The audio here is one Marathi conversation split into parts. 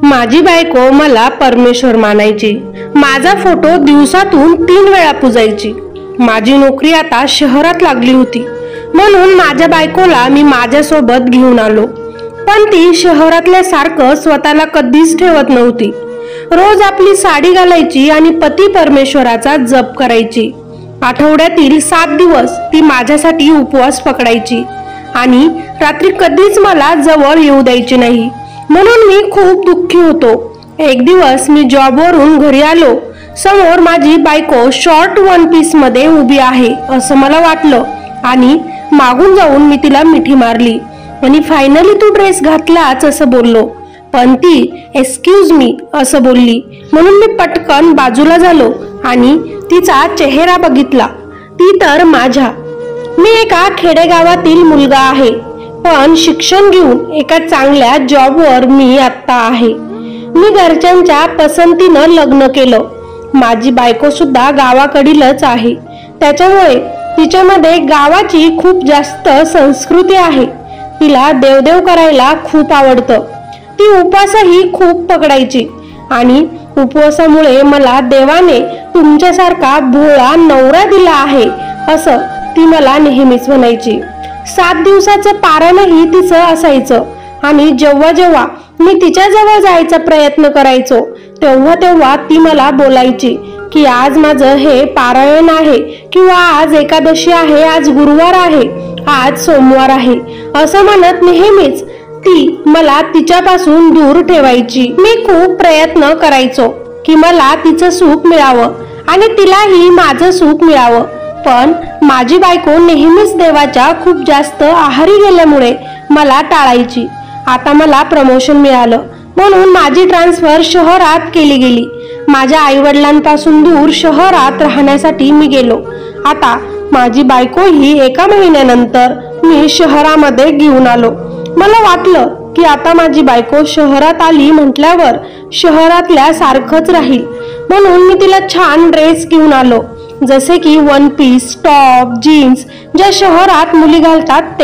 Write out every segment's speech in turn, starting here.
माझी बायको मला परमेश्वर मानायची। माझा फोटो दिवसातून 3 वेळा पूजायची। माझी नोकरी आता शहरात लागली होती, म्हणून माझ्या बायकोला मी माझ्यासोबत घेऊन आलो। पण ती शहरातल्या सारखं स्वतःला कधीच ठेवत नव्हती। रोज आपली साडी घालायची आणि पती परमेश्वराचा जप करायची। आठवड्यातील 7 दिवस ती माझ्यासाठी उपवास पकडायची आणि रात्री कधीच मला जवळ येऊ द्यायची नाही। म्हणून मी खूप दुःखी होतो। एक दिवस मी जॉबवरून घरी आलो। समोर माझी बायको शॉर्ट वन पीस मध्ये उभी आहे असं मला वाटलं आणि मागून जाऊन मी तिला मिठी मारली आणि फायनली तू ड्रेस घातलाच असं बोललो। पण ती एक्सक्यूज मी असं बोलली, म्हणून मी पटकन बाजूला झालो आणि तिचा चेहरा बघितला। ती तर मी एका खेडेगावातील मुलगा आहे, पण शिक्षण घेऊन एका चांगल्या जॉबवर मी आता आहे। मी घरच्यांच्या पसंतीनं लग्न केलं। माझी बायको सुद्धा गावाकडीलच आहे, त्याच्यामुळे तिच्यामध्ये गावाची खूप जास्त संस्कृती आहे। तिला देवदेव करायला खूप आवडतं। ती उपवासही खूप पकडायची आणि उपवासामुळे मला देवाने तुमच्यासारखा भोळा नवरा दिला आहे असं ती मला नेहमीच म्हणायची। 7 दिवसाचं पारणही तिचं असायचं आणि जेव्हा जेव्हा मी तिच्याजवळ जायचा प्रयत्न करायचो तेव्हा तेव्हा ती मला बोलायची की आज माझं हे पारायण आहे किंवा आज एकादशी आहे, आज गुरुवार आहे, आज सोमवार आहे असं म्हणत नेहमीच ती मला तिच्यापासून दूर ठेवायची। मी खूप प्रयत्न करायचो की मला तिचं सुख मिळावं आणि तिलाही माझं सुख मिळावं, पण माझी बायको नेहमीच देवाच्या खूप जास्त आहारी गेल्यामुळे मला टाळायची। आता मला प्रमोशन मिळालं म्हणून माझी ट्रान्सफर शहरात केली गेली। माझ्या आईवडिलांपासून दूर शहरात राहण्यासाठी मी गेलो। आता माझी बायकोही एका महिन्यानंतर मी शहरामध्ये घेऊन आलो। मला वाटलं की आता माझी बायको शहरात आली म्हटल्यावर शहरातल्या सारखंच राहील, म्हणून मी तिला छान ड्रेस घेऊन आलो, जसे की वन पीस, टॉप, जीन्स ज्या शहरात मुली घालतात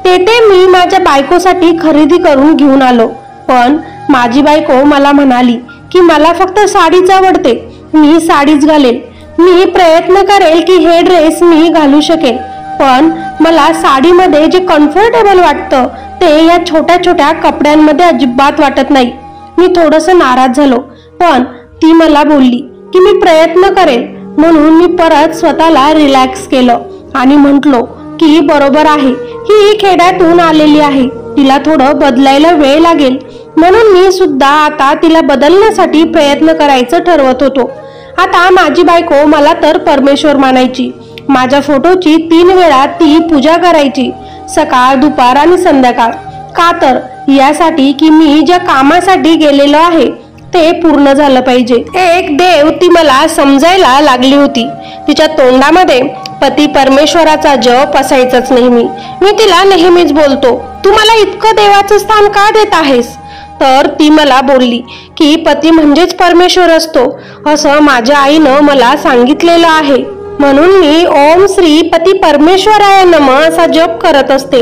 ते मी माझ्या बायकोसाठी खरेदी करून घेऊन आलो। पण माझी बायको मला म्हणाली की मला फक्त साडीच आवडते, मी साडीच घालेल। मी प्रयत्न करेल की हे ड्रेस मी घालू शकेल, पण मला साडीमध्ये जे कम्फर्टेबल वाटतं ते या छोट्या छोट्या कपड्यांमध्ये अजिबात वाटत नाही। मी थोडंसं नाराज झालो, पण ती मला बोलली की मी प्रयत्न करेल, म्हणून मी परत स्वतःला रिलॅक्स केलं आणि म्हटलो की बरोबर आहे, ही खेड्यातून आलेली आहे, तिला थोडं बदलायला वेळ लागेल, म्हणून मी सुद्धा आता तिला बदलण्यासाठी प्रयत्न करायचं ठरवत होतो। आता माझी बायको मला तर परमेश्वर मानायची। माझ्या फोटोची 3 वेळा ती पूजा करायची, सकाळ, दुपार आणि संध्याकाळ। का तर यासाठी की मी ज्या कामासाठी गेलेलो आहे ते पूर्ण झालं पाहिजे। एक देव ती मला समजायला लागली होती। तिच्या तोंडामध्ये पती परमेश्वराचा जप असायचाच नेहमी। मी तिला नेहमीच बोलतो, तू मला इतकं देवाचं स्थान का देत आहेस? तर ती मला बोलली की पती म्हणजेच परमेश्वर असतो असं माझ्या आईनं मला सांगितलेलं आहे, म्हणून मी ओम श्री पती परमेश्वराय नमः असा जप करत असते,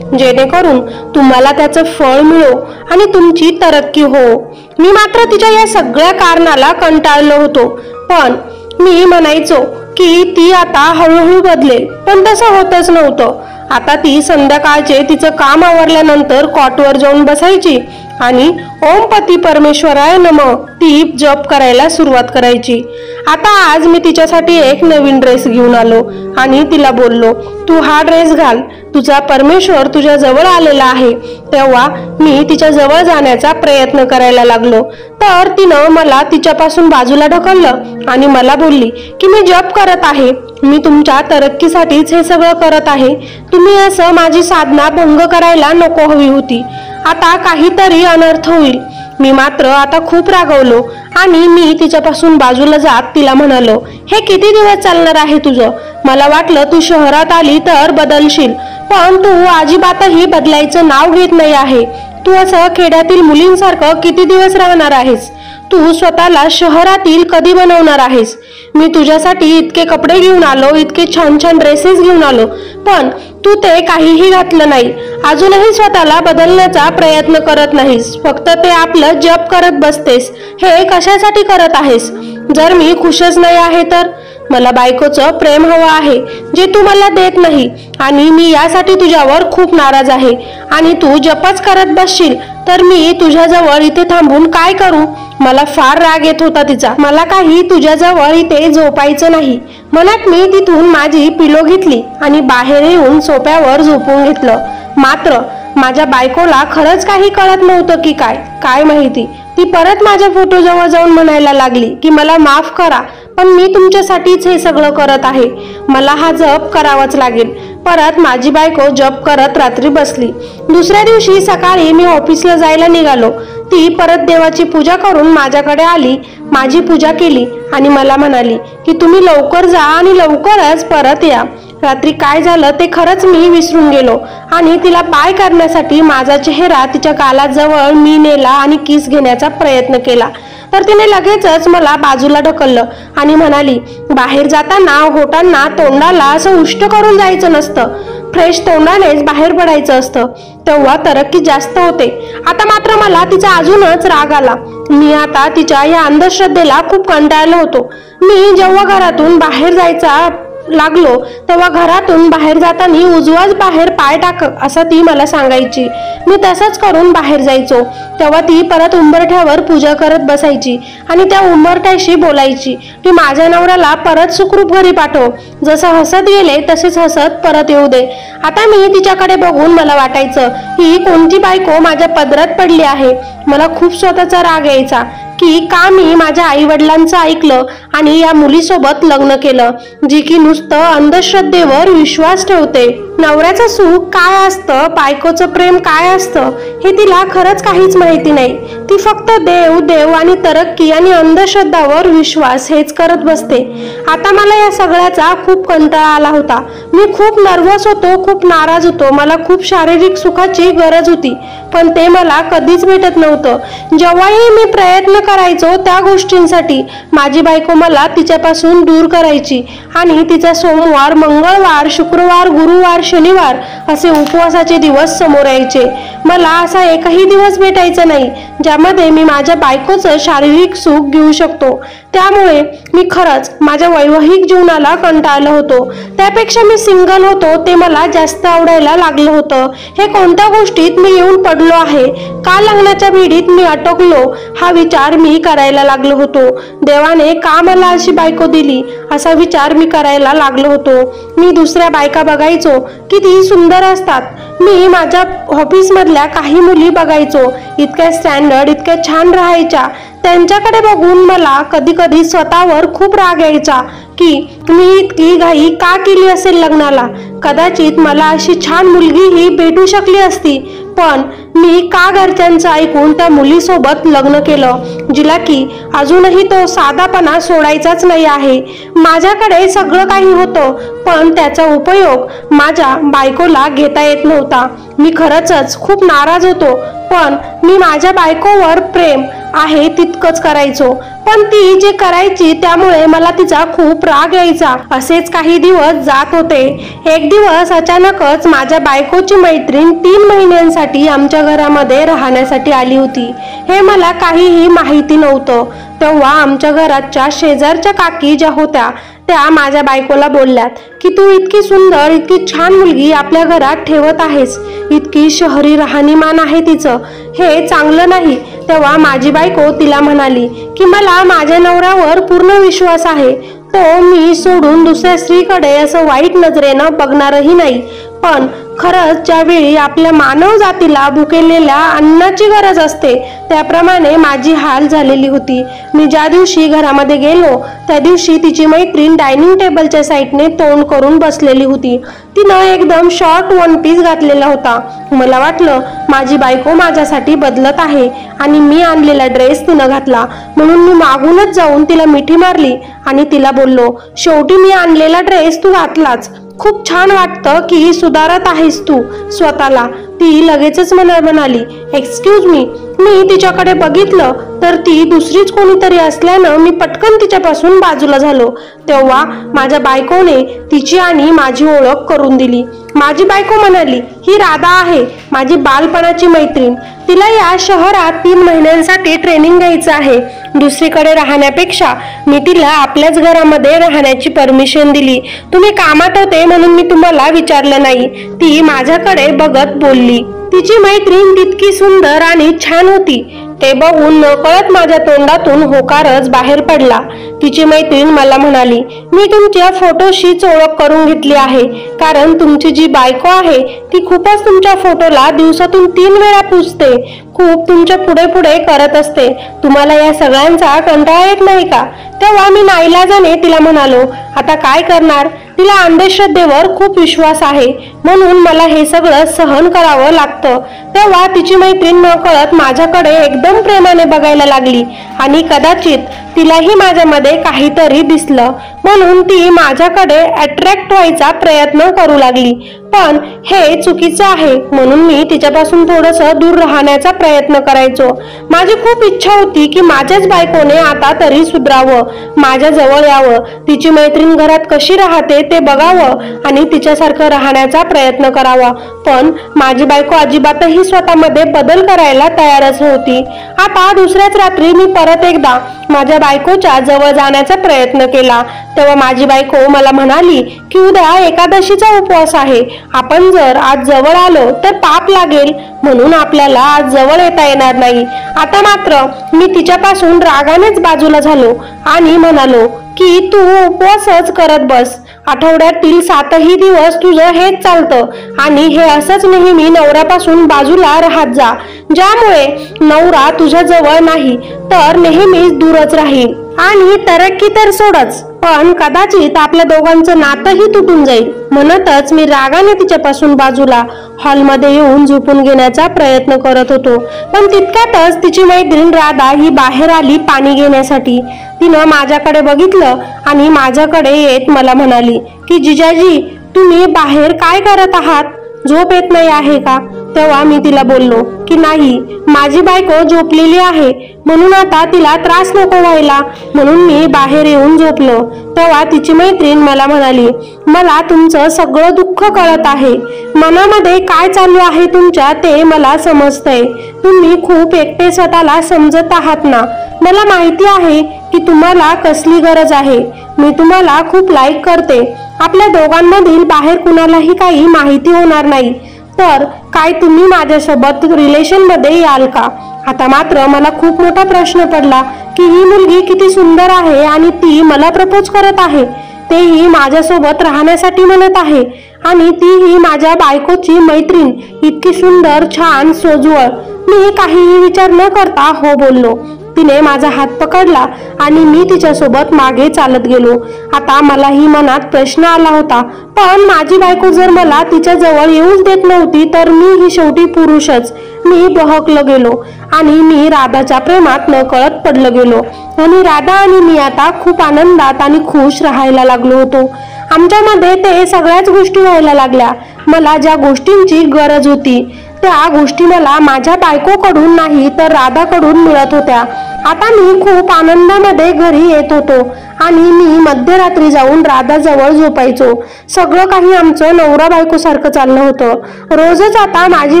जेणेकरून तुम्हाला त्याचं फळ मिळो आणि तुमची तरक्की हो। मी मात्र तिच्या या सगळ्या कारणाला कंटाळलो होतो, पण मी म्हणायचो की ती आता हळूहळू बदलेल, पण तसं होतच नव्हतं। आता ती संध्याकाळचे तिचं काम आवरल्यानंतर कॉटवर जाऊन बसायची आणि ओम पती परमेश्वराय नमः ती जप करायला सुरुवात करायची। आता आज मी तिच्यासाठी एक नवीन ड्रेस घेऊन आलो आणि तिला बोललो, तू हा ड्रेस घाल, तुझा परमेश्वर तुझ्या जवळ आलेला आहे। तेव्हा मी तिच्या जवळ जाण्याचा प्रयत्न करायला लागलो, तर तिनं मला तिच्यापासून बाजूला ढकललं आणि मला बोलली की मी जप करत आहे, मी तुमच्या तरक्कीसाठीच हे सगळं करत आहे, तुम्ही असं माझी साधना भंग करायला नको हवी होती, आता काहीतरी अनर्थ होईल। मी मात्र आता खूप रागवलो आणि मी तिच्यापासून बाजूला जात तिला म्हणालो, हे किती दिवस चालणार आहे तुझं? मला वाटलं तू शहरात आली तर बदलशील, पण तू अजिबातही बदलायचं नाव घेत नाही आहे। तू असं खेड्यातील मुलींसारखं किती दिवस राहणार आहेस? तू स्वतःला शहरातील कधी बनवणार आहेस? मी तुझ्यासाठी इतके कपडे घेऊन आलो, इतके छान छान ड्रेसेस घेऊन आलो, पण तू ते काहीही घातलं नाही. अजूनही स्वतःला बदलण्याचा प्रयत्न करत नाहीस, फक्त ते आपलं जप करत बसतेस. हे कशासाठी करत आहेस? जर मी खुशच नाही आहे तर? मला बायकोचं प्रेम हवं आहे, जे तू मला देत नाही, आणि मी यासाठी तुझ्यावर खूप नाराज आहे. आणि तू जपच करत बसशील तर मी तुझ्याजवळ इथे थांबून काय करू? मला फार राग येत होता तिचा. मला काही तुझ्याजवळ इथे झोपायचं नाही म्हणत मी तिथून माझी पिलो घेतली आणि बाहेर येऊन सोफ्यावर झोपून घेतलं. मात्र माझ्या बायकोला खरंच काही कळत नव्हतं की काय माहिती. ती परत माझ्या फोटोजवळ जाऊन म्हणायला लागली की मला माफ करा, पण मी तुमच्यासाठीच हे सगळं करत आहे. मला हा जप करावाच लागेल. परत माझी बायको जप करत रात्री बसली. दुसऱ्या दिवशी सकाळी मी ऑफिसला जायला निघालो. ती परत देवाची पूजा करून माझ्याकडे आली, माझी पूजा केली आणि मला म्हणाली की तुम्ही लवकर जा आणि लवकरच परत या. रात्री काय झालं ते खरंच मी विसरून गेलो आणि तिला बाय करण्यासाठी माझा चेहरा तिच्या गालाजवळ मी नेला आणि किस घेण्याचा प्रयत्न केला. तर तिने लगेचच मला बाजूला ढकललं आणि म्हणाली, बाहेर जाताना होटांना तोंडाला असं उष्ट करून जायचं नसतं, फ्रेश तोंडानेच बाहेर पडायचं असतं, तेव्हा तरक्की जास्त होते. आता मात्र मला तिचा अजूनच राग आला. मी आता तिच्या या अंधश्रद्धेला खूप कंटाळलो होतो. मी जेव्हा घरातून बाहेर जायचा लागलो तेव्हा घरातून बाहेर जाताना उजवाच बाहेर पाय टाक असं ती मला सांगायची. मी तसंच करून बाहेर जायचो. तेव्हा ती परत उंबरठ्यावर पूजा करत बसायची आणि त्या उंबरठ्याशी बोलायची की माझ्या नवऱ्याला परत सुखरूप घरी पाठव, जसं हसत गेले तसेच हसत परत येऊ दे. आता मी तिच्याकडे बघून मला वाटायचं ही कोणती बायको माझ्या पदरात पडली आहे. मला खूप स्वतःचा राग यायचा की का मी माझ्या आई वडिलांचं ऐकलं आणि या मुलीसोबत लग्न केलं, जी की नुसतं अंधश्रद्धेवर विश्वास ठेवते. नवऱ्याचं सुख काय असतं, बायकोचं प्रेम काय असतं हे तिला खरंच काहीच माहिती नाही. ती फक्त देव देव आणि तरक्की आणि अंधश्रद्धावर विश्वास हेच करत बसते. आता मला या सगळ्याचा खूप कंटाळा आला होता. मी खूप नर्वस होतो, खूप नाराज होतो. मला खूप शारीरिक सुखाची गरज होती, पण ते मला कधीच भेटत नव्हतं. जेव्हाही मी प्रयत्न करायचो त्या गोष्टींसाठी माझी बायको मला तिच्यापासून दूर करायची आणि तिचा सोमवार, मंगळवार, शुक्रवार, गुरुवार, शनिवार असे उपवासाचे दिवस समोर यायचे. मला असा एकही दिवस भेटायचा नाही ज्यामध्ये मी माझ्या बायकोचं शारीरिक सुख घेऊ शकतो. त्यामुळे मी खरंच माझ्या वैवाहिक जीवनाला कंटाळलो होतो. त्यापेक्षा मी सिंगल होतो ते मला जास्त आवडायला लागलं होतं. हे कोणत्या गोष्टीत मी येऊन पडलो आहे, का लग्नाच्या भिडीत मी अटकलो हा विचार मी करायला लागलो होतो. देवाने का मला अशी बायको दिली असा विचार मी करायला लागलो होतो. मी दुसऱ्या बायका बघायचो किती सुंदर असतात. मी माझ्या ऑफिसमधल्या काही मुली बघायचो, इतक्या स्टँडर्ड, इतक्या छान राहायच्या. त्यांच्याकडे बघून मला कधी कधी स्वतःवर खूप राग यायचा की मी इतकी घाई का केली असेल लग्नाला. कदाचित मला अशी छान मुलगीही भेटू शकली असती, पण मी का घरच्यांचं ऐकून त्या मुलीसोबत लग्न केलं, जिला की अजूनही तो साधापणा सोडायचाच नाही आहे. माझ्याकडे सगळं काही होतं, पण त्याचा उपयोग माझ्या बायकोला घेता येत नव्हता. मी खरंच खूप नाराज होतो, पण मी माझ्या बायकोवर प्रेम आहे तितकंच करायचो. पण ती जे करायची त्यामुळे मला तिचा खूप राग यायचा. असेच काही दिवस जात होते. एक दिवस अचानकच माझ्या बायकोची मैत्रीण 3 महिन्यांसाठी आमच्या घरामध्ये राहण्यासाठी आली होती. हे मला काहीही माहिती नव्हतं. तेव्हा आमच्या घराच्या शेजारच्या काकी ज्या होत्या त्या माझ्या बायकोला बोलल्यात की तू इतकी सुंदर, इतकी छान मुलगी आपल्या घरात ठेवत आहेस, इतकी शहरी राहणीमान आहे तिचं, हे चांगलं नाही. तेव्हा माझी बायको तिला म्हणाली की मला माझ्या नवऱ्यावर पूर्ण विश्वास आहे, तो मी सोडून दुसऱ्या स्त्रीकडे असं वाईट नजरेनं बघणारही नाही. पण खरंच ज्यावेळी आपल्या मानव जातीला भुकेलेल्या अन्नाची गरज असते त्याप्रमाणे माझी हाल झालेली होती. मी ज्या दिवशी घरामध्ये गेलो त्या दिवशी तिची मैत्रीण डायनिंग टेबलच्या साईडने तोंड करून बसलेली होती. तिनं एकदम शॉर्ट वन पीस घातलेला होता. मला वाटलं माझी बायको माझ्यासाठी बदलत आहे आणि मी आणलेला ड्रेस तिनं घातला, म्हणून मी मागूनच जाऊन तिला मिठी मारली आणि तिला बोललो, शेवटी मी आणलेला ड्रेस तू घातलाच, खूप छान वाटतं की सुधारत आहेस तू स्वतःला. ती लगेचच म्हणाली, एक्सक्यूज मी. मी तिच्याकडे बघितलं तर ती दुसरीच कोणीतरी असल्यानं मी पटकन तिच्यापासून बाजूला झालो. तेव्हा माझ्या बायकोने तिची आणि माझी ओळख करून दिली. माझी बायको म्हणाली, ही राधा आहे, माझी बालपणाची मैत्रीण. तिला या शहरात 3 महिन्यांसाठी ट्रेनिंग घ्यायचं आहे. दुसरीकडे राहण्यापेक्षा मी तिला आपल्याच घरामध्ये राहण्याची परमिशन दिली. तुम्ही कामात होते म्हणून मी तुम्हाला विचारलं नाही, ती माझ्याकडे बघत बोलली. तिची मैत्रीण तितकी सुंदर आणि छान होती. ते बघून नकळत माझ्या तोंडातून होकारच बाहेर पडला. तिची मैत्रीण मला म्हणाली, मी तुमच्या फोटोशीच ओळख करून घेतली आहे, कारण तुमची जी बायको आहे ती खूपच तुमच्या फोटोला दिवसातून 3 वेळा पुजते, खूप तुमच्या पुढे पुढे करत असते. तुम्हाला या सगळ्यांचा कंटाळा येत नाही का? तेव्हा मी नाईलाजाने तिला म्हणालो, आता काय करणार, तिला अंधश्रद्धेवर खूप विश्वास आहे म्हणून मला हे सगळं सहन करावं लागतं. तेव्हा तिची मैत्रीण नकळत माझ्याकडे एकदम प्रेमाने बघायला लागली आणि कदाचित तिलाही माझ्यामध्ये काहीतरी दिसलं म्हणून ती माझ्याकडे अट्रॅक्ट व्हायचा प्रयत्न करू लागली. पण हे चुकीचं आहे म्हणून मी तिच्यापासून थोडंसं दूर राहण्याचा प्रयत्न करायचो. माझी खूप इच्छा होती की माझ्याच बायकोने आता तरी सुधरावं, माझ्या जवळ यावं, तिची मैत्रीण घरात कशी राहते ते बघावं आणि तिच्यासारखं राहण्याचा प्रयत्न करावा. पण माझी बायको अजिबातही स्वतःमध्ये बदल करायला तयारच नव्हती. आता दुसऱ्याच रात्री मी परत एकदा माझ्या बायकोच्या जवळ जाण्याचा प्रयत्न केला. तेव्हा माझी बायको मला म्हणाली की उद्या एकादशीचा उपवास आहे, आपण जर आज जवळ आलो तर पाप लागेल म्हणून आपल्याला आज जवळ येता येणार नाही. आता मात्र मी तिच्यापासून रागानेच बाजूला झालो आणि म्हणालो की तू उपवासच करत बस, आठवड्यातील 7ही दिवस तुझं हेच चालतं आणि हे असंच नेहमी नवऱ्यापासून बाजूला राहत जा, ज्यामुळे नवरा तुझ्या जवळ नाही तर नेहमीच दूरच राहील आणि तरक्की तर सोडच, पण कदाचित आपल्या दोघांचं नातंही तुटून जाईल. म्हणतच मी रागाने तिच्यापासून बाजूला हॉलमध्ये येऊन झोपून घेण्याचा प्रयत्न करत होतो. पण तितक्यातच तिची मैत्रीण राधा ही बाहेर आली पाणी घेण्यासाठी. तिनं माझ्याकडे बघितलं आणि माझ्याकडे येत मला म्हणाली की जिजाजी, तुम्ही बाहेर काय करत आहात, झोप येत नाही आहे का? तेव्हा मी तिला बोललो की नाही, माझी बायको झोपलेली आहे म्हणून आता तिला त्रास नको व्हायला म्हणून मी बाहेर येऊन झोपलो. तेव्हा तिची मैत्रीण मला म्हणाली, मला तुमचं सगळं दुःख कळत आहे, मनामध्ये काय चालू आहे तुमच्या ते मला समजतंय. तुम्ही खूप एकटे स्वतःला समजत आहात ना. मला माहिती आहे की तुम्हाला कसली गरज आहे. मी तुम्हाला खूप लाईक करते. आपल्या दोघांमधील बाहेर कुणालाही काही माहिती होणार नाही. तर काय तुम्ही माझ्यासोबत रिलेशन मध्ये याल का? आता मात्र मला खूप मोठा प्रश्न पडला की ही मुलगी किती सुंदर आहे आणि ती मला प्रपोज करत आहे, तेही माझ्यासोबत राहण्यासाठी म्हणत आहे आणि तीही माझ्या बायकोची मैत्रीण, इतकी सुंदर, छान, सोज्वळ. मी काहीही विचार न करता हो बोललो. तिने माझा हात पकडला आणि मी तिच्यासोबत मागे चालत गेलो. आता मलाही मनात प्रश्न आला होता, पण माझी बायको जर मला तिच्या जवळ येऊच देत नव्हती तर मीही शेवटी पुरुषच. मी बहकलो गेलो आणि मी राधाच्या प्रेमात नकळत पडलो गेलो आणि राधा आणि मी आता खूप आनंदात आणि खुश राहायला लागलो होतो. आमच्यामध्ये ते सगळ्याच गोष्टी व्हायला लागल्या. मला ज्या गोष्टींची गरज होती त्या गोष्टी मला माझ्या बायकोकडून नाही तर राधाकडून मिळत होत्या. आता मी खूप आनंदामध्ये घरी येत होतो आणि मी मध्यरात्री जाऊन राधाजवळ झोपायचो. सगळं काही आमचं नवरा बायको सारखं चाललं होतं. रोजच आता माझी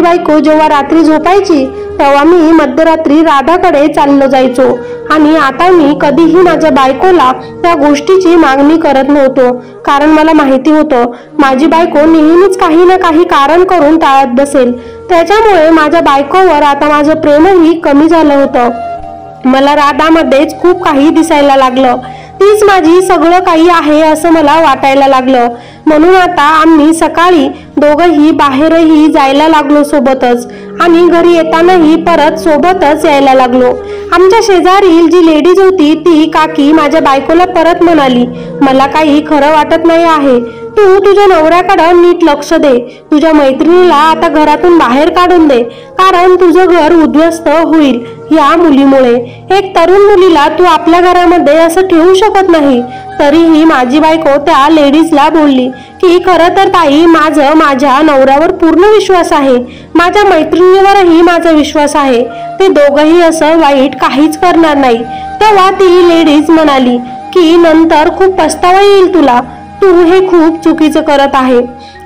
बायको जेव्हा रात्री झोपायची तेव्हा मी मध्यरात्री राधाकडे चाललो जायचो आणि आता मी कधीही माझ्या बायकोला त्या गोष्टीची मागणी करत नव्हतो, कारण मला माहिती होतं माझी बायको नेहमीच काही ना काही कारण करून टाळत बसेल. त्याच्यामुळे माझ्या बायकोवर आता माझं प्रेमही कमी झालं होतं. मला राधामध्येच खूप काही दिसायला लागलं. तीच माझी सगळं काही आहे असं मला वाटायला लागलं. म्हणून आता आम्ही सकाळी दोघंही बाहेरही जायला लागलो सोबतच आणि घरी येतानाही परत सोबतच यायला लागलो. आमच्या शेजारील जी लेडीज होती ती काकी माझ्या बायकोला परत म्हणाली, मला काही खरं वाटत नाही आहे, तू तुझ्या नवऱ्याकडे नीट लक्ष दे. तुझ्या मैत्रिणीला आता घरातून बाहेर काढून दे, कारण तुझं घर उद्ध्वस्त होईल या मुलीमुळे. एक तरुण मुलीला तू आपल्या घरामध्ये असं ठेवू शकत नाही. तरीही माझी बायको त्या लेडीजला बोलली, की खरं तर ताई, माझ्या नवऱ्यावर पूर्ण विश्वास आहे, माझ्या मैत्रिणीवरही माझा विश्वास आहे, ते दोघंही असं वाईट काहीच करणार नाही. तेव्हा ती लेडीज म्हणाली की नंतर खूप पस्तावा येईल तुला, तू हे खूप चुकीचं करत आहे,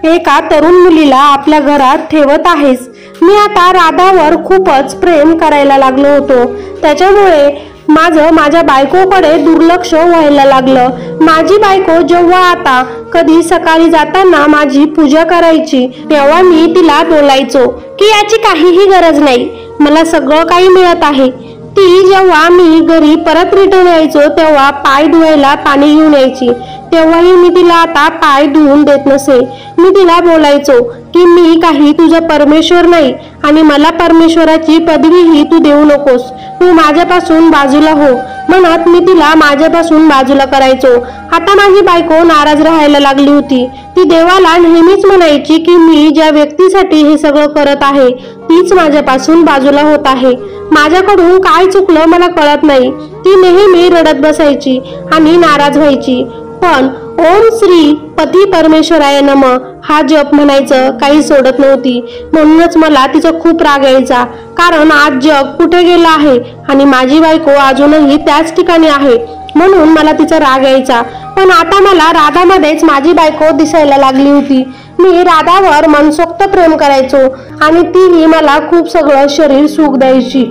एका तरुण मुलीला आपल्या घरात ठेवत आहेस. मी आता राधावर खूपच प्रेम करायला लागलो होतो, त्याच्यामुळे माझ्या बायकोकडे दुर्लक्ष व्हायला लागलं. माझी बायको जेव्हा आता कधी सकाळी जाताना माझी पूजा करायची, तेव्हा मी तिला बोलायचो की याची काहीही गरज नाही, मला सगळं काही मिळत आहे. ती जेव्हा मी घरी परत रिटर्न यायचो तेव्हा पाय धुवायला पाणी घेऊन यायची, तेव्हाही मी तिला आता पाय धुवून देत नसे. मी तिला बोलायचो की मी काही तुझा परमेश्वर नाही आणि मला परमेश्वराची पदवीही तू देऊ नकोस, तू माझ्यापासून बाजूला हो म्हणत मी तिला माझ्यापासून बाजूला करायचो. आता माझी बायको नाराज राहायला लागली होती. ती देवाला नेहमीच म्हणायची की मी ज्या व्यक्तीसाठी हे सगळं करत आहे तीच माझ्यापासून बाजूला होत आहे, माझ्याकडून काय चुकलं मला कळत नाही. ती नेहमी रडत बसायची आणि नाराज व्हायची. पण ओम श्री पती परमेश्वराय नमः हा जप म्हणायचं काही सोडत नव्हती. म्हणूनच मला तिचा खूप राग यायचा, कारण आज जग कुठे गेला आहे आणि माझी बायको अजूनही त्याच ठिकाणी आहे, म्हणून मला तिचा राग यायचा. पण आता मला राधामध्येच माझी बायको दिसायला लागली होती. मी राधावर मनसोक्त प्रेम करायचो आणि तीही मला खूप सगळं शरीर सुख द्यायची.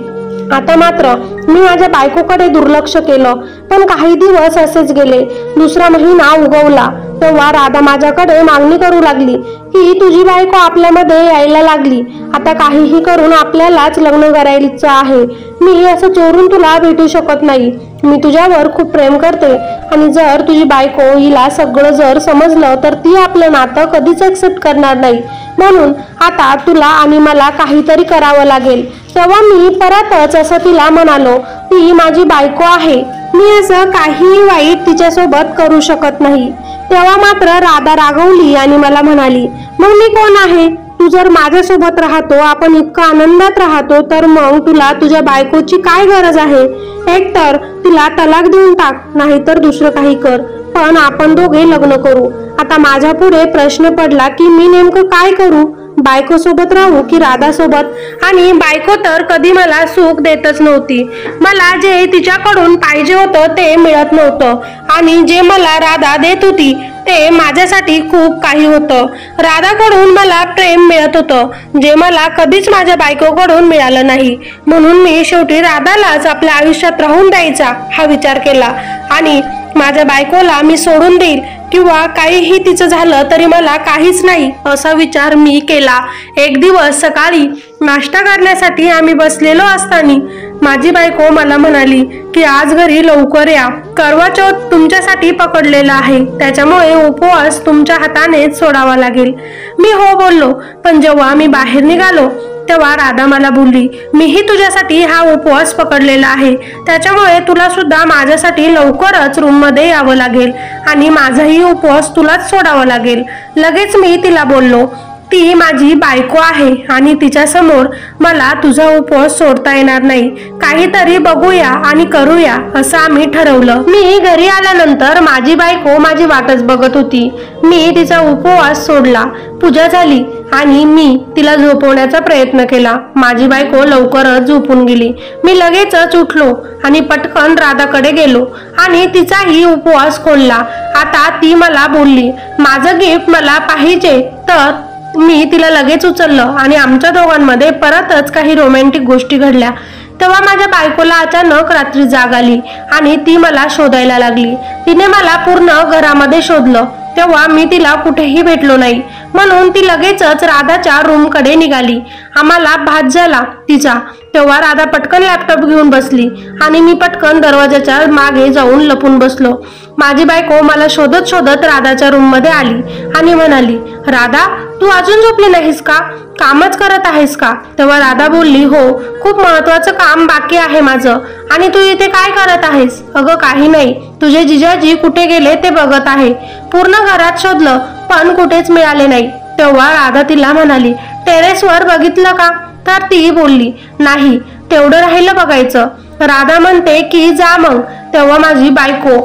आता मात्र मी माझ्या बायकोकडे दुर्लक्ष केलं. पण काही दिवस असेच गेले. दुसरा महिना उगवला तेव्हा राधा माझ्याकडे मागणी करू लागली की तुझी बायको आपल्यामध्ये यायला लागली, आता काहीही करून आपल्यालाच लग्न करायचं आहे. मी असं चोरून तुला भेटू शकत नाही, मी तुझ्यावर खूप प्रेम करते आणि जर तुझी बायको हिला सगळं जर समजलं तर ती आपलं नातं कधीच ऍक्सेप्ट करणार नाही. म्हणून आता तुला आणि मला काहीतरी करावं लागेल. तेव्हा मी परतच असं तिला म्हणालो, ती माझी बायको आहे, मी असं काही वाईट तिच्यासोबत करू शकत नाही. तेव्हा मात्र राधा रागवली आणि मला म्हणाली, मग मी कोण आहे? तू जर माझ्यासोबत राहतो, आपण इतका आनंदात राहतो, तर मग तुला तुझ्या बायकोची काय गरज आहे? एकतर तिला तलाक देऊन टाक, नाहीतर दुसरं काही कर, पण आपण दोघे लग्न करू. आता माझ्या पुढे प्रश्न पडला की मी नेमकं काय करू, बायको सोबत राहू की राधा सोबत? आणि बायको तर कधी मला सुख देतच नव्हती. मला जे तिच्याकडून पाहिजे होतं ते मिळत नव्हतं आणि जे मला राधा देत होती ते माझ्यासाठी खूप काही होतं. राधाकडून मला प्रेम मिळत होतं, जे मला कधीच माझ्या बायकोकडून मिळालं नाही. म्हणून मी शेवटी राधालाच आपल्या आयुष्यात राहून द्यायचा हा विचार केला आणि माझ्या बायकोला मी सोडून देईल किंवा काहीही तिचं झालं तरी मला काहीच नाही असा विचार मी केला. एक दिवस सकाळी नाश्ता करण्यासाठी आम्ही बसलेलो असताना माझी बायको मला म्हणाली की आज घरी लवकर या, करवा चौथ तुमच्यासाठी पकडलेला आहे, त्याच्यामुळे उपवास तुमच्या हातानेच सोडावा लागेल. मी हो बोललो. पण जेव्हा मी बाहेर निघालो तेव्हा राधा मला बोलली, मीही तुझ्यासाठी हा उपवास पकडलेला आहे, त्याच्यामुळे तुला सुद्धा माझ्यासाठी लवकरच रूम मध्ये यावं लागेल आणि माझाही उपवास तुलाच सोडावा लागेल. लगेच मी तिला बोललो, ती माझी बायको आहे आणि तिच्या समोर मला तुझा उपवास सोडता येणार नाही, काहीतरी बघूया आणि करूया असं आम्ही ठरवलं. मी घरी आल्यानंतर माझी बायको माझी वाटच बघत होती. मी तिचा उपवास सोडला, पूजा झाली आणि मी तिला झोपवण्याचा प्रयत्न केला. माझी बायको लवकरच झोपून गेली. मी लगेचच उठलो आणि पटकन राधाकडे गेलो आणि तिचाही उपवास खोलला. आता ती मला बोलली, माझं गिफ्ट मला पाहिजे, तर मी तिला लगेच उचललं आणि आमच्या दोघांमध्ये परतच काही रोमॅन्टिक गोष्टी घडल्या. तेव्हा माझ्या बायकोला अचानक रात्री जाग आली आणि ती मला शोधायला लागली. तिने मला पूर्ण घरामध्ये शोधलं, तेव्हा मी तिला कुठेही भेटलो नाही. म्हणून ती लगेचच राधाच्या रूमकडे निघाली. आम्हाला भात झाला तिचा. तेव्हा राधा पटकन लॅपटॉप घेऊन बसली आणि मी पटकन दरवाजाच्या मागे जाऊन लपून बसलो. माझी बायको मला शोधत शोधत राधाच्या रूम मध्ये आली आणि म्हणाली, राधा तू अजून झोपली नाहीस का, कामच करत आहेस का? तेव्हा राधा बोलली, हो खूप महत्वाचं काम बाकी आहे माझं. आणि तू इथे काय करत आहेस? अगं काही नाही, तुझे जिजाजी कुठे गेले ते बघत आहे. पूर्ण घरात शोधलं पण कुठेच मिळाले नाही. तेव्हा राधा तिला म्हणाली, टेरेसवर बघितलं का? तर ती बोलली, नाही तेवढं राहिलं बघायचं. राधा म्हणते की जा मग. तेव्हा माझी बायको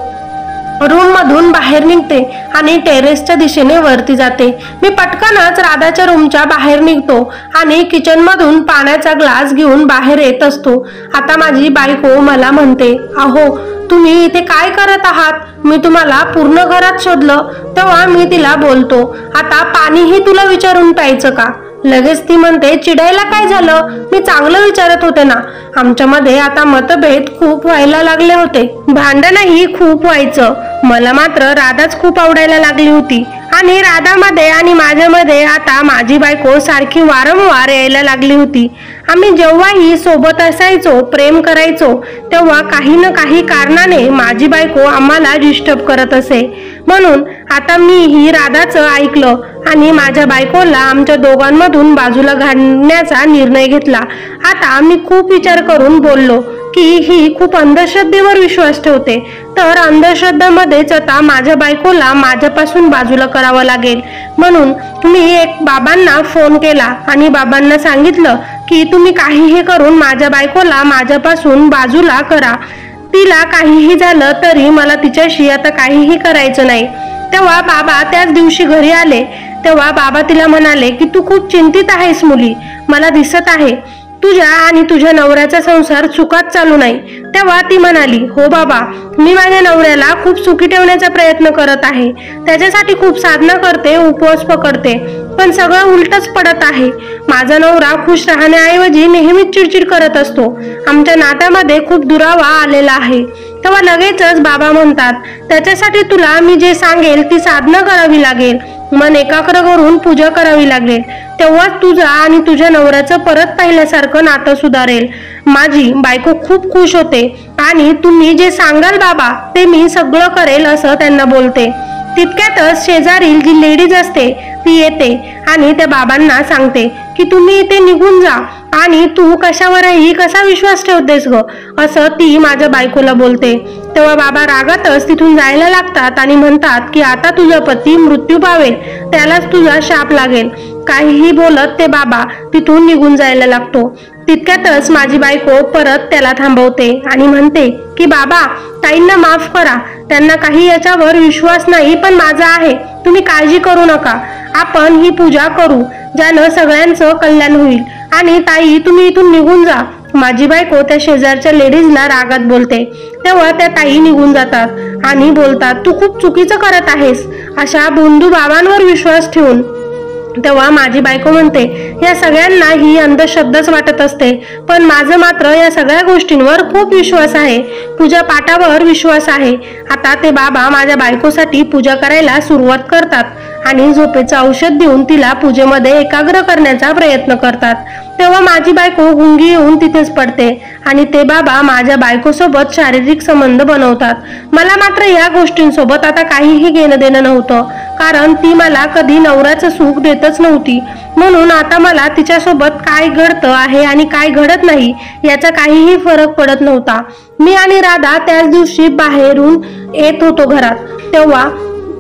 रूम मधून बाहेर निघते आणि टेरेसच्या दिशेने वरती जाते. मी पटकनच राधाच्या रूमच्या बाहेर निघतो आणि किचन मधून पाण्याचा ग्लास घेऊन बाहेर येत असतो. आता माझी बायको मला म्हणते, अहो तुम्ही इथे काय करत आहात? मी तुम्हाला पूर्ण घरात शोधलं. तेव्हा मी तिला बोलतो, आता पाणीही तुला विचारून प्यायचं का? लगेच ती म्हणते, चिडायला काय झालं? मी चांगलं विचारत होते ना. आमच्यामध्ये आता मतभेद खूप व्हायला लागले होते, भांडणही खूप व्हायचं. मला मात्र राधाच खूप आवडायला लागली होती आणि राधामध्ये आणि माझ्यामध्ये आता माझी बायको सारखी वारंवार यायला लागली होती. आम्ही जेव्हाही सोबत असायचो, प्रेम करायचो, तेव्हा काही ना काही कारणाने माझी बायको आम्हाला डिस्टर्ब करत असे. म्हणून आता मीही राधाचं ऐकलं आणि माझ्या बायकोला आमच्या दोघांमधून बाजूला घालण्याचा निर्णय घेतला. आता मी खूप विचार करून बोललो की ही खूप अंधश्रद्धेवर विश्वास ठेवते, तर अंधश्रद्धामध्येच आता माझ्या बायकोला माझ्यापासून बाजूला करावं लागेल. म्हणून मी एक बाबांना फोन केला आणि बाबांना सांगितलं की तुम्ही काहीही करून माझ्या बायकोला माझ्यापासून बाजूला करा. तिला काहीही झालं तरी मला तिच्याशी आता काहीही करायचं नाही. तेव्हा बाबा त्याच दिवशी घरी आले. तेव्हा बाबा तिला म्हणाले की तू खूप चिंतित आहेस मुली, मला दिसत आहे. तुझ्या आणि तुझ्या नवऱ्याचा संसार सुखात चालू नाही. तेव्हा ती म्हणाली, हो बाबा, मी माझ्या नवऱ्याला खूप सुखी ठेवण्याचा प्रयत्न करत आहे. त्याच्यासाठी खूप साधना करते, उपवास पकडते, पण सगळं उलटच पडत आहे. माझा नवरा खुश राहण्याऐवजी नेहमीच चिडचिड करत असतो. आमच्या नात्यामध्ये खूप दुरावा आलेला आहे. तेव्हा लगेचच बाबा म्हणतात, त्याच्यासाठी तुला मी जे सांगेल ती साधना करावी लागेल, मन एकाग्र करून पूजा करावी लागेल. तेव्हा तुझा आणि तुझ्या नवऱ्याचं परत पहिल्यासारखं नातं सुधारेल. माझी बायको खूप खुश होते आणि तुम्ही जे सांगाल बाबा ते मी सगळं करेल असं त्यांना बोलते. तितक्यातच शेजारील जी लेडीज असते ती येते आणि त्या बाबांना सांगते की तुम्ही इथे निघून जा आणि तू कशावरही कसा विश्वास ठेवतेस ग, असं ती माझ्या बायकोला बोलते. तेव्हा बाबा रागातच तिथून जायला लागतात आणि म्हणतात की आता तुझा पती मृत्यू पावेल, त्यालाच तुझा शाप लागेल. काहीही बोलत ते बाबा तिथून निघून जायला लागतो. तितक्यातच माझी बायको परत त्याला थांबवते आणि म्हणते की बाबा, ताईंना माफ करा, त्यांना काही याच्यावर विश्वास नाही, पण माझा आहे. तुम्ही काळजी करू नका, आपण ही पूजा करू ज्यानं सगळ्यांचं कल्याण होईल. आणि ताई तुम्ही इथून निघून जा. माझी बायको त्या शेजारच्या लेडीजला रागात बोलते. तेव्हा त्या ताई निघून जातात आणि बोलतात, तू खूप चुकीचं करत आहेस अशा बंधू बाबांवर विश्वास ठेवून. तेव्हा माझी बायको म्हणते, या सगळ्यांना ही अंधश्रद्धाच वाटत असते, पण माझं मात्र या सगळ्या गोष्टींवर खूप विश्वास आहे, पूजा पाठावर विश्वास आहे. आता ते बाबा माझ्या बायकोसाठी पूजा करायला सुरुवात करतात आणि झोपेचं औषध देऊन तिला पूजेमध्ये एकाग्र करण्याचा प्रयत्न करतात. तेव्हा माझी बायको गुंगी येऊन तिथेच पडते आणि ते बाबा माझ्या बायकोसोबत शारीरिक संबंध बनवतात. मला मात्र या गोष्टींसोबत आता काहीही घेणं देणं नव्हतं, कारण ती मला कधी नवऱ्याचं सुख देतच नव्हती. म्हणून आता मला तिच्यासोबत काय घडतं आहे आणि काय घडत नाही याचा काहीही फरक पडत नव्हता. मी आणि राधा त्याच दिवशी बाहेरून येत होतो घरात. तेव्हा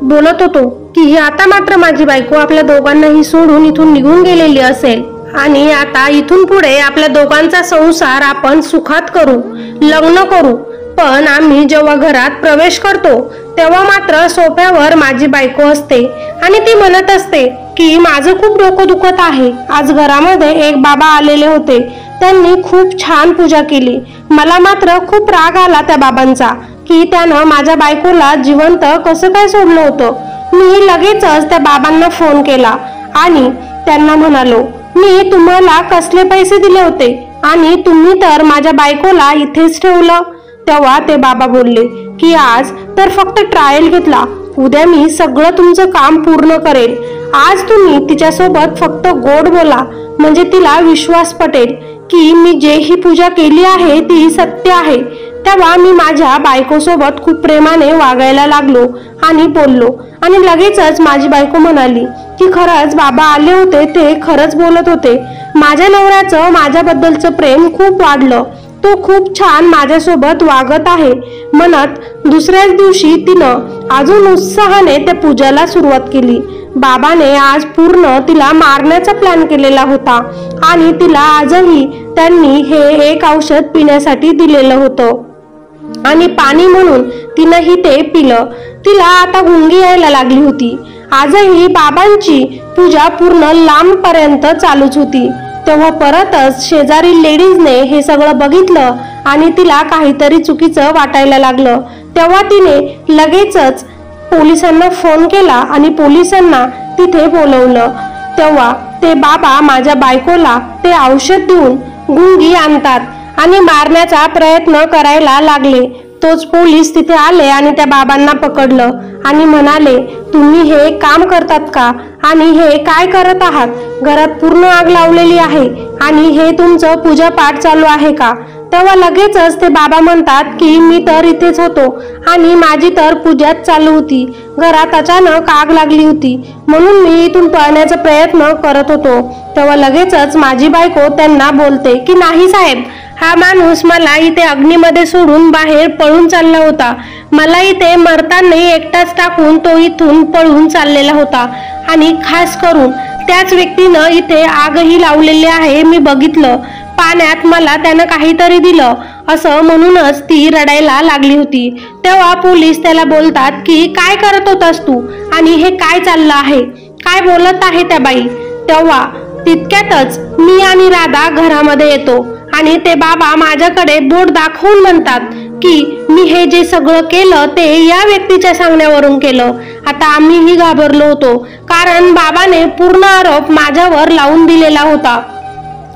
बोलत होतो की आता मात्र माझी बायको आपल्या दोघांनाही सोडून इथून निघून गेलेली असेल आणि आता इथून पुढे आपल्या दोघांचा संसार आपण सुखात करू, लग्न करू. पण आम्ही जेव्हा घरात प्रवेश करतो तेव्हा मात्र सोफ्यावर माझी बायको असते आणि ती म्हणत असते की माझं खूप डोकं दुखत आहे. आज घरामध्ये एक बाबा आलेले होते, त्यांनी खूप छान पूजा केली. मला मात्र खूप राग आला त्या बाबांचा की त्यानं माझ्या बायकोला जिवंत कसं काय सोडलं होतं. मी लगेचच त्या बाबांना फोन केला आणि त्यांना म्हणालो, मी तुम्हाला कसले पैसे दिले होते आणि तुम्ही तर माझ्या बायकोला इथेच ठेवलं. तेव्हा ते बाबा बोलले की आज तर फक्त ट्रायल घेतला, उद्या मी सगळं तुमचं काम पूर्ण करेल. आज तुम्ही तिच्यासोबत फक्त गोड बोला, म्हणजे तिला विश्वास पटेल की मी जे ही पूजा केली आहे ती सत्य आहे. तेव्हा मी माझ्या बायकोसोबत खूप प्रेमाने वागायला लागलो आणि बोललो आणि लगेचच माझी बायको म्हणाली की खरंच बाबा आले होते, ते खरंच बोलत होते. माझ्या नवऱ्याचं माझ्याबद्दलचं प्रेम खूप वाढलं, तो खूप छान माझ्यासोबत वागत आहे म्हणत दुसऱ्याच दिवशी तिनं अजून उत्साहाने त्या पूजाला सुरुवात केली. बाबाने आज पूर्ण तिला मारण्याचा प्लॅन केलेला होता आणि तिला आजही त्यांनी हे एक औषध पिण्यासाठी दिलेलं होतं आणि पाणी म्हणून तिनंही ते पिलं. तिला आता गुंगी यायला लागली होती. आजही बाबांची पूजा पूर्ण लांबपर्यंत चालूच होती. तेव्हा परतच शेजारी लेडीजने हे सगळं बघितलं आणि तिला काहीतरी चुकीचं वाटायला लागलं. तेव्हा तिने लगेचच पोलिसांना फोन केला आणि पोलिसांना तिथे बोलवलं. तेव्हा ते बाबा माझ्या बायकोला ते औषध देऊन गुंगी आणतात आणि मारण्याचा प्रयत्न करायला लागले. तोच पोलीस तिथे आले आणि त्या बाबांना पकडलं आणि म्हणाले, तुम्ही हे काम करतात का आणि हे काय करत आहात? घरात पूर्ण आग लावलेली आहे आणि हे तुमचं पूजापाठ चालू आहे का? तेव्हा लगेचच ते बाबा म्हणतात की मी तर इथेच होतो आणि माझी तर पूजाच चालू होती. घरात अचानक आग लागली होती म्हणून मी इथून पळण्याचा प्रयत्न करत होतो. तेव्हा लगेचच माझी बायको त्यांना बोलते की नाही साहेब, हा माणूस मला इथे अग्नीमध्ये सोडून बाहेर पळून चालला होता. मला इथे मरताना एकटाच टाकून तो इथून पळून चाललेला होता आणि खास करून त्याच व्यक्तीनं इथे आगही लावलेली आहे. मी बघितलं, पाण्यात मला त्यानं काहीतरी दिलं असं म्हणूनच ती रडायला लागली होती. तेव्हा पोलीस त्याला बोलतात की काय करत होतास तू आणि हे काय चाललं आहे, काय बोलत आहे त्या बाई? तेव्हा तितक्यातच मी आणि राधा घरामध्ये येतो आणि ते बाबा माझ्याकडे बोट दाखवून म्हणतात की मी हे जे सगळं केलं ते या व्यक्तीच्या सांगण्यावरून केलं. आता आम्हीही घाबरलो होतो कारण बाबाने पूर्ण आरोप माझ्यावर लावून दिलेला होता.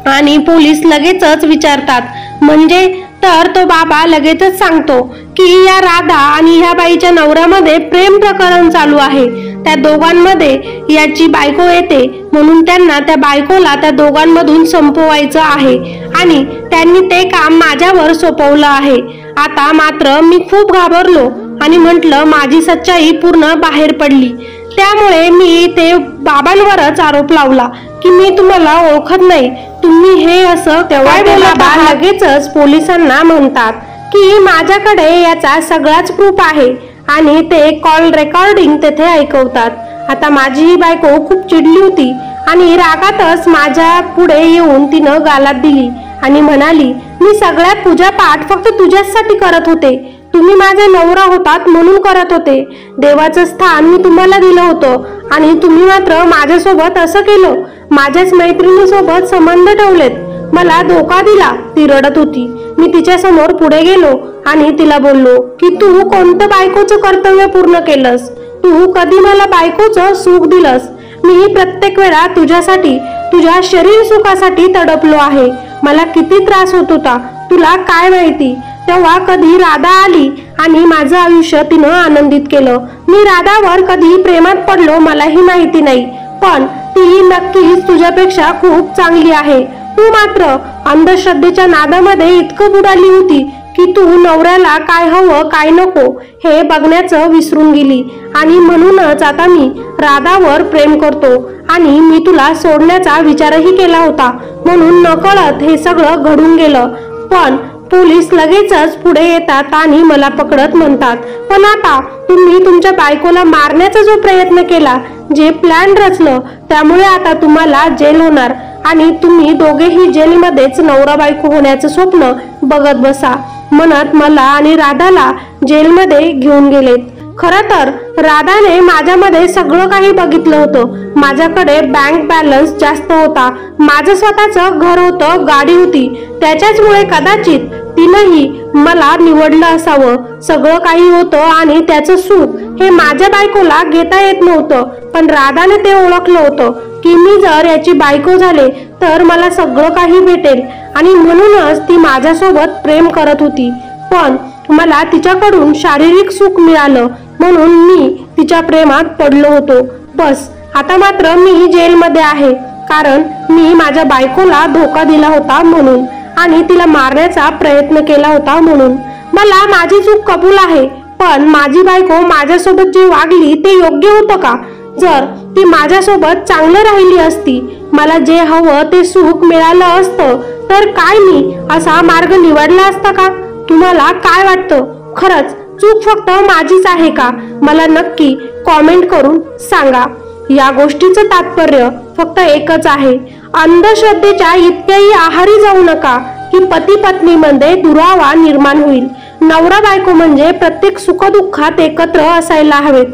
आणि पोलीस लगेचच विचारतात म्हणजे? तर तो बाबा लगेचच सांगतो की या राधा आणि ह्या बाईच्या नवऱ्यामध्ये प्रेम प्रकरण चालू आहे. त्या दोघांमध्ये याची बायको येते म्हणून त्यांना त्या बायकोला त्या दोघांमधून संपवायचं आहे आणि त्यांनी ते काम माझ्यावर सोपवलं आहे. आता मात्र मी खूप घाबरलो आणि म्हटलं माझी सच्चाई पूर्ण बाहेर पडली. त्यामुळे मी ते बाबांवरच आरोप लावला की मी तुम्हाला ओळखत नाही, तुम्ही हे असं. तेव्हा ते बाबा लगेचच पोलिसांना म्हणतात की माझ्याकडे याचा सगळाच प्रूफ आहे आणि ते कॉल रेकॉर्डिंग तेथे ऐकवतात. आता माझी ही बायको खूप चिडली होती आणि रागातच माझ्या पुढे येऊन तिनं गालात दिली आणि म्हणाली, मी सगळ्यात पूजा पाठ फक्त तुझ्यासाठी करत होते. तुम्ही माझे नवरा होतात म्हणून करत होते. देवाचं स्थान मी तुम्हाला दिलं होतं आणि तुम्ही मात्र माझ्यासोबत असं केलं. माझ्याच मैत्रिणीसोबत संबंध ठेवलेत, मला धोका दिला. ती रडत होती. मी तिच्या समोर पुढे गेलो आणि तिला बोललो की तू कोणतं बायकोचं कर्तव्य पूर्ण केलंस? तू कधी मला बायकोचं सुख दिलंस? मी प्रत्येक वेळा तुझ्यासाठी, तुझ्या शरीर सुखासाठी तडपलो आहे. मला किती त्रास होत होता तुला काय माहिती. तेव्हा कधी राधा आली आणि माझं आयुष्य तिनं आनंदित केलं. मी राधावर कधी प्रेमात पडलो मलाही माहिती नाही, पण ती नक्कीच तुझ्यापेक्षा खूप चांगली आहे. तू मात्र अंधश्रद्धेच्या नादामध्ये इतकं बुडाली होती की तू नवऱ्याला काय हवं काय नको हे बघण्याचं विसरून गेली आणि म्हणूनच आता मी राधावर प्रेम करतो आणि मी तुला सोडण्याचा विचारही केला होता. म्हणून नकळत हे सगळं घडून गेलं. पण पोलीस लगेचच पुढे येतात आणि मला पकडत म्हणतात, पण आता तुम्ही तुमच्या बायकोला मारण्याचा जो प्रयत्न केला, जे प्लॅन रचलं, त्यामुळे आता तुम्हाला जेल होणार आणि तुम्ही दोघेही जेलमध्येच नवरा बायको होण्याचं स्वप्न बघत बसा म्हणत मला आणि राधाला जेलमध्ये घेऊन गेलेत. खरं तर राधाने माझ्यामध्ये सगळं काही बघितलं होतं. माझ्याकडे बँक बॅलन्स जास्त होता, माझं स्वतःचं घर होतं, गाडी होती. त्याच्याचमुळे कदाचित तिनंही मला निवडलं असावं. सगळं काही होतं आणि त्याचं सुख हे माझ्या बायकोला घेता येत नव्हतं. पण राधाने ते ओळखलं होतं की मी जर याची बायको झाले तर मला सगळं काही भेटेल आणि म्हणूनच ती माझ्यासोबत प्रेम करत होती. पण मला तिच्याकडून शारीरिक सुख मिळालं म्हणून मी तिच्या प्रेमात पडलो होतो. बस आता मात्र मी जेलमध्ये आहे कारण मी माझ्या बायकोला धोका दिला होता म्हणून आणि तिला मारण्याचा प्रयत्न केला होता म्हणून. मला माझी चूक कबूल आहे, पण माझी बायको माझ्यासोबत जे वागली ते योग्य होतं का? जर ती माझ्यासोबत चांगलं राहिली असती, मला जे हवं ते सुख मिळालं असतं तर काय मी असा मार्ग निवडला असता का? तुम्हाला काय वाटतं? खरंच चूक फक्त माझीच आहे का? मला नक्की कॉमेंट करून सांगा. या गोष्टीचं तात्पर्य फक्त एकच आहे, अंधश्रद्धेच्या इतक्याही आहारी जाऊ नका की पती पत्नीमध्ये दुरावा निर्माण होईल. नवरा बायको म्हणजे प्रत्येक सुखदुःखात एकत्र असायला हवेत.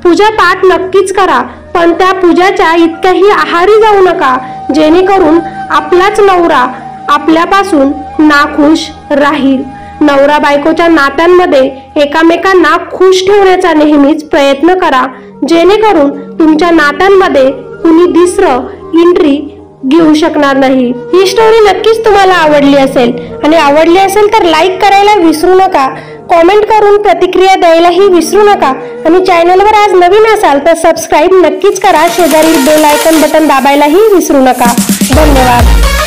पूजा पाठ नक्कीच करा, पण त्या पूजाच्या इतक्याही आहारी जाऊ नका जेणेकरून आपलाच नवरा आपल्यापासून नाखुश राहील. नवरा बायकोच्या नात्यांमध्ये एकामेकांना खुश ठेवण्याचा नेहमीच प्रयत्न करा, जेणेकरून तुमच्या नात्यांमध्ये कुणी दुसरं एंट्री घेऊ शकणार नाही. ही स्टोरी नक्कीच तुम्हाला आवडली असेल आणि आवडली असेल तर लाईक करायला विसरू नका. कॉमेंट करून प्रतिक्रिया द्यायलाही विसरू नका आणि चॅनलवर आज नवीन असाल तर सबस्क्राईब नक्कीच करा. शेजारील बेल आयकॉन बटन दाबायलाही विसरू नका. धन्यवाद.